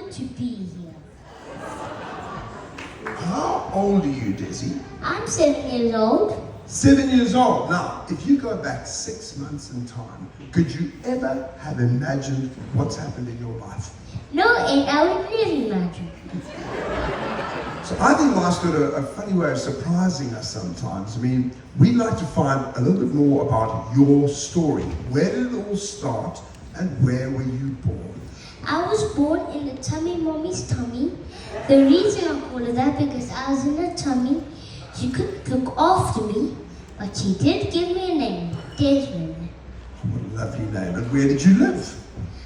honored to be here. How old are you, Desi? I'm 7 years old. 7 years old. Now, if you go back 6 months in time, could you ever have imagined what's happened in your life? No, and I would never imagine. So I think life's got a funny way of surprising us sometimes. I mean, we'd like to find a little bit more about your story. Where did it all start and where were you born? I was born in the tummy mommy's tummy. The reason I call it that because I was in her tummy. She couldn't look after me, but she did give me a name, Desmond. What a lovely name. And where did you live?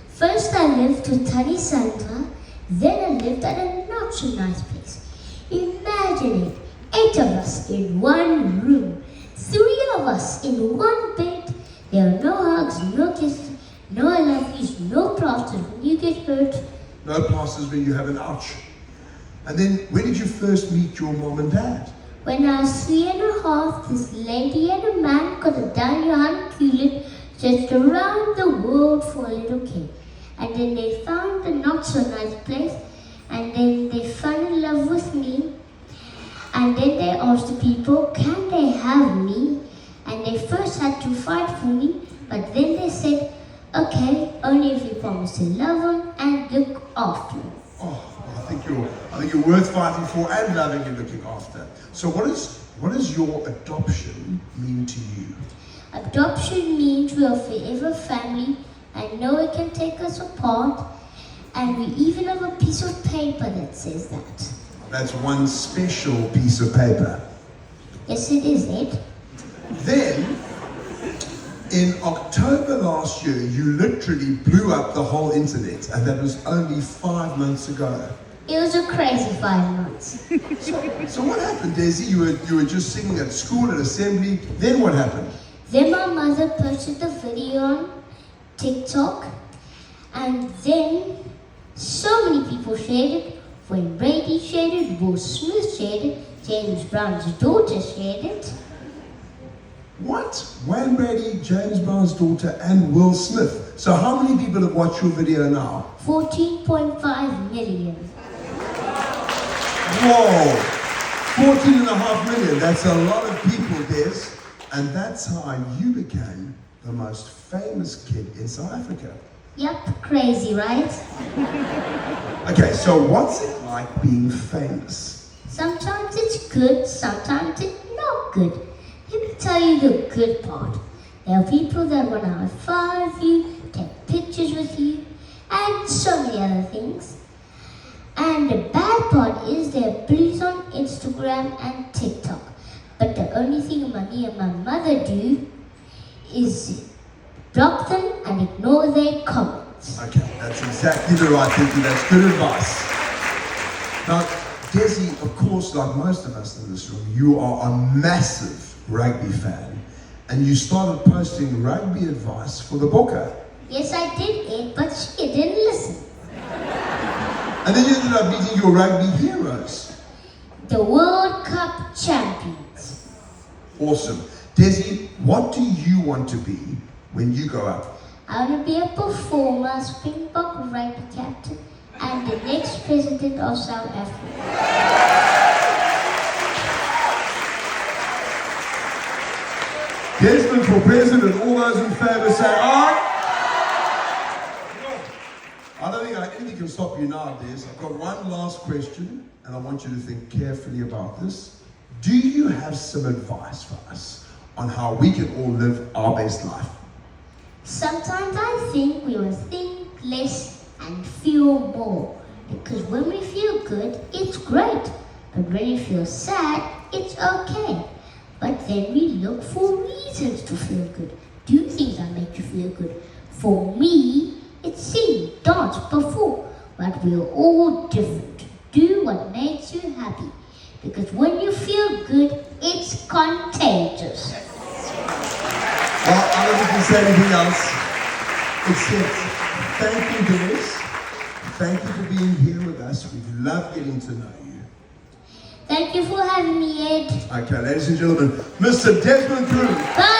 First I lived with Tani Santa, then I lived at a not so nice place. Imagine it, 8 of us in one room, 3 of us in one bed. There are no hugs, no kisses, no I love yous, no plasters when you get hurt. No plasters when you have an ouch. And then, when did you first meet your mom and dad? When I was 3.5, this lady and a man got a Daniel Hunculin just around the world for a little kid. And then they found a not so nice place, and then they fell in love with me. And then they asked the people, can they have me? And they first had to fight for me, but then they said, okay, only if you promise to love them and look after them. Oh, I think you're worth fighting for and loving and looking after. So what does your adoption mean to you? Adoption means we are forever family, and no one can take us apart. And we even have a piece of paper that says that. That's one special piece of paper. Yes, it is, Ed. Then, in October last year, you literally blew up the whole internet, and that was only 5 months ago. It was a crazy 5 months. So what happened, Desi? You were just singing at school, at assembly. Then what happened? Then my mother posted the video on TikTok, and then so many people shared it. Wayne Brady shared it, Will Smith shared it, James Brown's daughter shared it. What? Wayne Brady, James Brown's daughter, and Will Smith. So how many people have watched your video now? 14.5 million. Whoa! 14.5 million. That's a lot of people, Des. And that's how you became the most famous kid in South Africa. Yep, crazy, right? Okay, so what's it like being famous? Sometimes it's good, sometimes it's not good. Let me tell you the good part. There are people that want to high-five you, take pictures with you, and so many other things. And the bad part is there are bullies on Instagram and TikTok. But the only thing me and my mother do is block them and ignore their comments. Okay, that's exactly the right thing to do. That's good advice. Now, Desi, of course, like most of us in this room, you are a massive rugby fan, and you started posting rugby advice for the Bokke. Yes, I did, Ed, but she didn't listen. And then you ended up meeting your rugby heroes. The World Cup champions. Awesome. Desi, what do you want to be when you grow up? I want to be a performer, Springbok rugby captain, and the next president of South Africa. Desmond for president. All those in favour say aye. I don't think anything can stop you now, Des. I've got one last question, and I want you to think carefully about this. Do you have some advice for us on how we can all live our best life? Sometimes I think we will think less and feel more. Because when we feel good, it's great. But when we feel sad, it's okay. But then we look for reasons to feel good. Do things that make you feel good. For me, it's sing, dance, perform. But we're all different. Do what makes you happy. Because when you feel good, it's contagious. Well, I don't think we can say anything else except thank you, Des. Thank you for being here with us. We've loved getting to know you. Thank you for having me, Ed. Okay, ladies and gentlemen, Mr. Desmond Cruz. Bye.